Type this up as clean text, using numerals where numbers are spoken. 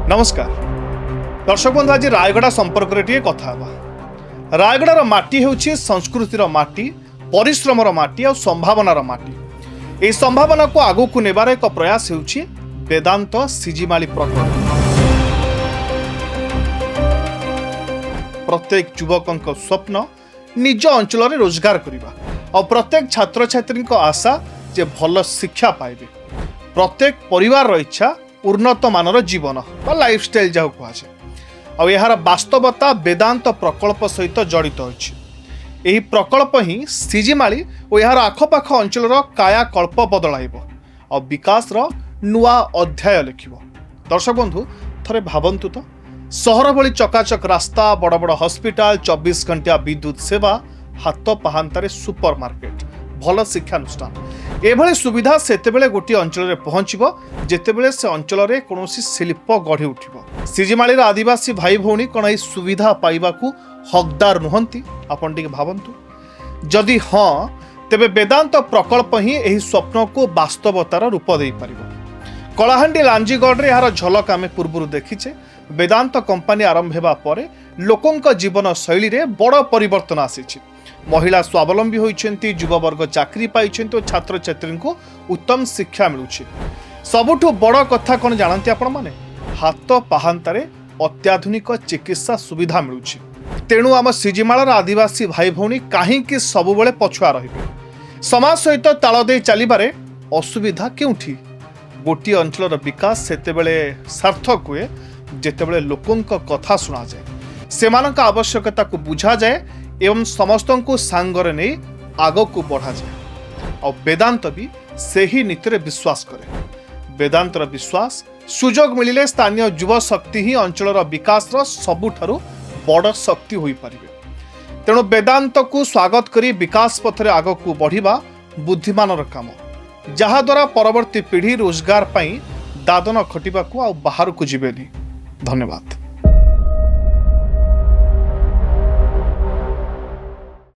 नमस्कार दर्शक बंधु, आज रायगड़ा संपर्क में कथा रायगड़ार माटी होछि संस्कृतिर माटी, परिश्रमर माटी और संभावनार माटी। यह संभावना को आगू को नेबार एक प्रयास होछि वेदांत सिजिमाली प्रकल्प। प्रत्येक युवक स्वप्न निज अंचल में रोजगार करने और प्रत्येक छात्र छात्री आशा जे भल शिक्षा पाइबे। प्रत्येक परिवार इच्छा उन्नत मानर जीवन बा लाइफस्टाइल जहाँ कहुए और यार वास्तवता वेदांत प्रकल्प सहित जड़ित होछि। यही प्रकल्प ही सिजिमाली और यार आखपाख अंचल कायाकल्प बदलाइब और विकास नुआ अध्याय लिखिब। दर्शक बंधु थरे भावंतु तो सहर भली चकाचक रास्ता, बड़ बड़ हॉस्पिटल, 24 घंटा विद्युत सेवा, हाथ पाहांतारे सुपर मार्केट, भल शिक्षानुष्ठान एभली सुविधा सेतेबेले गोटे अंचल में पहुँचब जेतेबेले से अंचल में कौन शिल्प गढ़ी उठिब। सिजिमालीर आदिवासी भाई भौणी कौन यह सुविधा पाइबाकू हकदार नुहंती? आपण टिके भावंतु। जदि हाँ तेबे वेदांत प्रकल्प ही एही स्वप्न को वास्तवतार रूप दे पारिबो। कलाहांडी लांजीगढ़ रे यार झलक आमे पूर्व देखिचे। वेदांत कंपनी आरंभ हेबा परे लोकंक जीवन शैली रे बड़ परिवर्तन आसीछि। महिला स्वावलंबी होइछन्ति, युववर्ग चाकरी पाइछन्ति और छात्र छात्री को उत्तम शिक्षा मिलुछि। सबुठु बड़ कथा कौन जानते आपण माने? हाथ पाहांतारे अत्याधुनिक चिकित्सा सुविधा मिलुछि। तेणु आम सिजिमालार आदिवासी भाई भौणी काहींकि सबुबेले पछुआ रहिबे? समाज सहित ताल दे चलिबारे असुविधा केउठी? गोटी अंचलर विकास सेतेबेले सार्थक हुए जेतेबेले लोकंक कथा सुना जाए, सेमानक आवश्यकता को बुझा जाए एवं समस्त को सांगरे नहीं आग को बढ़ा जाए। और वेदांत भी सही नीति विश्वास करे। वेदांतर विश्वास सुजोग मिलिले स्थानीय युवा शक्ति ही अंचलर विकास सबुठारु बड़ शक्ति होई परिबे। तेणु वेदांत को स्वागत करी विकास पथरे आग को बढ़िबा बुद्धिमानर काम, जहा द्वारा परवर्ती पीढ़ी रोजगार पाई दादन खटिबा को आ बाहर को जिबेनी। धन्यवाद।